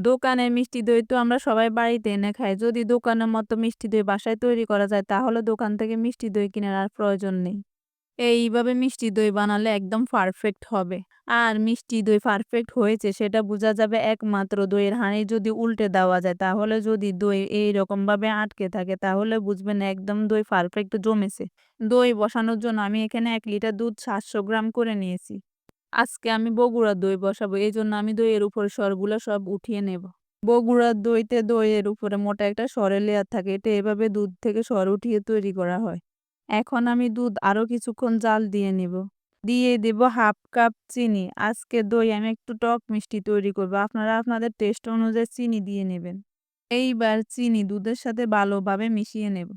দোকানের মিষ্টি দই তো আমরা সবাই বাড়িতে এনে খাই। যদি দোকানের মতো মিষ্টি দই বাসায় তৈরি করা যায় তাহলে দোকান থেকে মিষ্টি দই কেনার আর প্রয়োজন নেই। এইভাবে মিষ্টি দই বানালে একদম পারফেক্ট হবে। আর মিষ্টি দই পারফেক্ট হয়েছে সেটা বোঝা যাবে একমাত্র দইয়ের হাঁড়ি যদি উল্টে দেওয়া যায়, তাহলে যদি দই এইরকমভাবে আটকে থাকে তাহলে বুঝবেন একদম দই পারফেক্ট জমেছে। দই বসানোর জন্য আমি এখানে ১ লিটার দুধ ৭০০ গ্রাম করে নিয়েছি। আজকে আমি বগুড়ার দই বসাবো। এজন্য আমি দইয়ের উপরে সরগুলো সব উঠিয়ে নেব। বগুড়ার দইতে দইয়ের উপরে মোটা একটা সরের লেয়ার থাকে। এটা এভাবে দুধ থেকে সর উঠিয়ে তৈরি করা হয়। এখন আমি দুধ আরো কিছুক্ষণ জাল দিয়ে নিব। দিয়ে দেব 1/2 কাপ চিনি। আজকে দই আমি একটু টক মিষ্টি তৈরি করব। আপনারা আপনাদের টেস্ট অনুযায়ী চিনি দিয়ে নেবেন। এইবার চিনি দুধের সাথে ভালোভাবে মিশিয়ে নেব।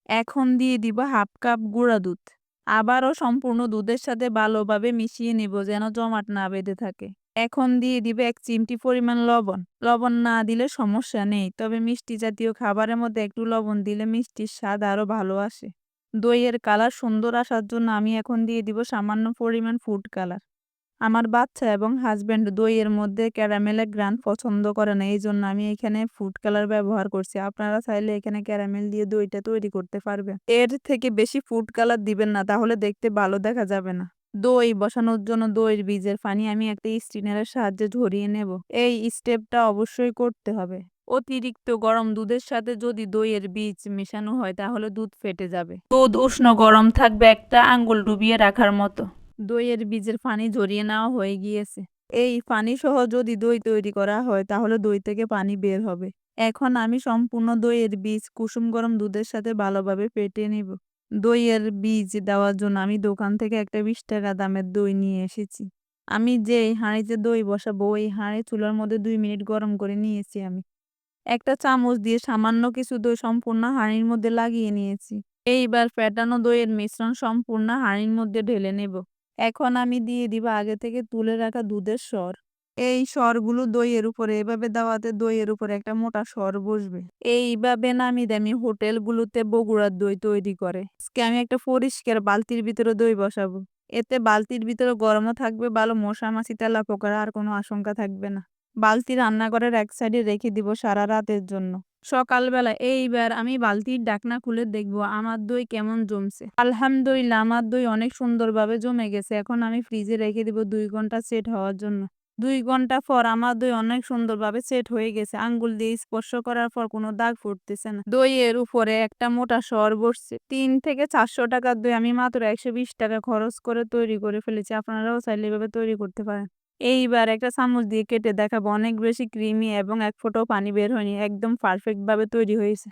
এখন দিয়ে দিব 1/2 কাপ গুঁড়া দুধ। আবারও সম্পূর্ণ দুধের সাথে ভালোভাবে মিশিয়ে নিব যেন জমাট না বেঁধে থাকে। এখন দিয়ে দিব ১ চিমটি পরিমাণ লবণ। লবণ না দিলে সমস্যা নেই, তবে মিষ্টি জাতীয় খাবারের মধ্যে একটু লবণ দিলে মিষ্টির স্বাদ আরো ভালো আসে। দইয়ের কালার সুন্দর আসার জন্য আমি এখন দিয়ে দিব সামান্য পরিমাণ ফুড কালার। আমার বাচ্চা এবং হাসব্যান্ড দইয়ের মধ্যে ক্যারামেলের ঘ্রাণ পছন্দ করে না, এই জন্য আমি এখানে ফুড কালার ব্যবহার করছি। আপনারা চাইলে এখানে ক্যারামেল দিয়ে দইটা তৈরি করতে পারবেন। এর থেকে বেশি ফুড কালার দিবেন না, তাহলে দেখতে ভালো দেখা যাবে না। দই বসানোর জন্য দইয়ের বীজের পানি আমি একটা স্ট্রেনারের সাহায্যে ঝরিয়ে নেব। এই স্টেপটা অবশ্যই করতে হবে। অতিরিক্ত গরম দুধের সাথে যদি দইয়ের বীজ মেশানো হয় তাহলে দুধ ফেটে যাবে। দুধ উষ্ণ গরম থাকবে একটা আঙ্গুল ডুবিয়ে রাখার মতো। দইয়ের বীজের পানি ঝরিয়ে নেওয়া হয়ে গিয়েছে। এই পানি সহ যদি দই তৈরি করা হয় তাহলে দই থেকে পানি বের হবে। এখন আমি সম্পূর্ণ দইয়ের বীজ কুসুম গরম দুধের সাথে ভালোভাবে ফেটিয়ে নিব। দইয়ের বীজ দেওয়ার জন্য আমি দোকান থেকে একটা ২০ টাকা দামের দই নিয়ে এসেছি। আমি যে হাঁড়িতে দই বসাবো ওই হাঁড়ি চুলার মধ্যে ২ মিনিট গরম করে নিয়েছি আমি। একটা চামচ দিয়ে সামান্য কিছু দই সম্পূর্ণ হাঁড়ির মধ্যে লাগিয়ে নিয়েছি। এইবার ফেটানো দইয়ের মিশ্রণ সম্পূর্ণ হাঁড়ির মধ্যে ঢেলে নেব। এখন আমি দিয়ে দিব আগে থেকে তুলে রাখা দুধের সর। এই সরগুলো দইয়ের উপরে এভাবে দেওয়াতে দইয়ের উপরে একটা মোটা সর বসবে। এইভাবে নামি দামি হোটেলগুলোতে বগুড়ার দই তৈরি করে। আজকে আমি একটা পরিষ্কার বালতির ভিতরে দই বসাবো। এতে বালতির ভিতরে গরমও থাকবে, ভালো মশা মাছি তেলাপোকার আর কোনো আশঙ্কা থাকবে না। বালতি রান্নাঘরের এক সাইডে রেখে দিব সারা রাতের জন্য। সকালবেলা এইবার আমি বালতির ঢাকনা খুলে দেখব আমার দই কেমন জমছে। আলহামদুলিল্লাহ, আমার দই অনেক সুন্দরভাবে জমে গেছে। এখন আমি ফ্রিজে রেখে দিব ২ ঘন্টা সেট হওয়ার জন্য। ২ ঘন্টা পর আমার দই অনেক সুন্দরভাবে সেট হয়ে গেছে। আঙ্গুল দিয়ে স্পর্শ করার পর কোনো দাগ ফুটতেছে না। দইয়ের উপরে একটা মোটা সর বসছে। ৩ থেকে ৪০০ টাকার দই আমি মাত্র ১২০ টাকা খরচ করে তৈরি করে ফেলেছি। আপনারাও চাইলে এভাবে তৈরি করতে পারেন। এইবার একটা চামচ দিয়ে কেটে দেখাবো অনেক বেশি ক্রিমি এবং এক ফোঁটাও পানি বের হয়নি। একদম পারফেক্ট ভাবে তৈরি হয়েছে।